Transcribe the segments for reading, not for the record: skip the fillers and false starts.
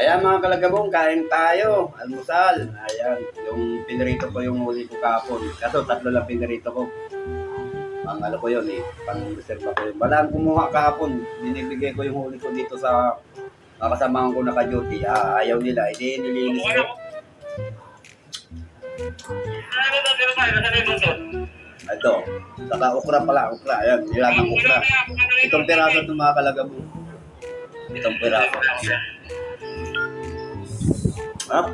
Ayan mga kalagabong, kain tayo. Almusal. Ayan, yung pinirito ko yung huli ko kapon. Kaso tatlo lang pinirito ko. Pang ano ko yun eh, pang reserva ko yun. Walang kumuha kapon. Binibigay ko yung huli ko dito sa kasamahan ko naka-duty. Ayaw nila, hindi nilinis ko. Ito, saka okra pala, okra. Ayan, nilagang okra. Itong piraso ng mga kalagabong. Itong piraso. Hap?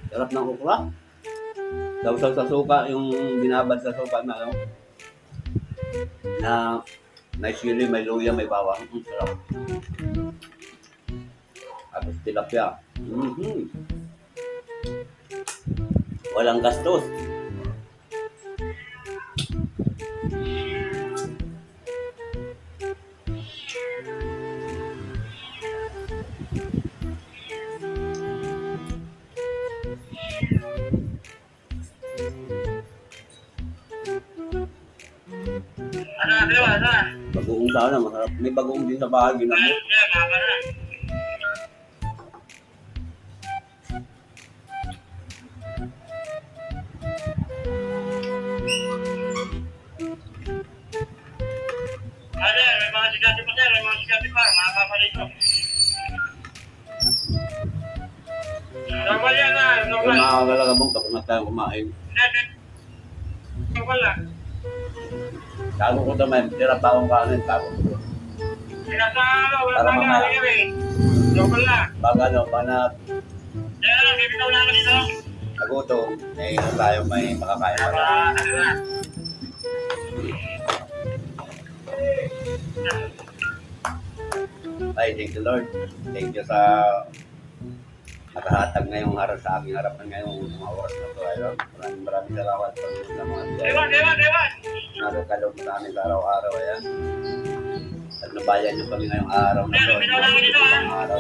Sarap ng okra. Sausaw sa suka, yung binabad sa suka na ano. Na may sili, may luya, may bawang. Sarap. Tapos tilapia. Walang gastos. Bagoong sana, masarap. May bagoong din sa bahay, ginamot. May mga sigati pa sir, may mga sigati pa, makakapalit ko. Normal yan na, normal. Kung makakalagabong, tapos na tayong kumain. Normal lang. Tago ko naman, tira pa akong kanin, tago ko. Sinasalo, wala Para tayo mamaya. anyway. Normal lang. Pag ano, panat, Kaya lang, bibitaw namin dito. nagutom, eh, tayo may makakain pa. Ano na. Ay, thank you Lord. Thank you sa nakahatag ngayong harap sa aking harapan ngayong mga oras na ito. Ayun, maraming salamat sa mga Ewan! nakakalog sa amin sa araw-araw. Ayan. At nabayan nyo kami ngayong araw na ito. Ang araw.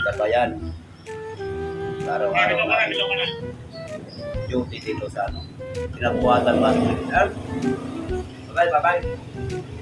Nabayan. Sa araw-araw namin. Duty dito sa ano. Sinabuhatan ba? Bye-bye.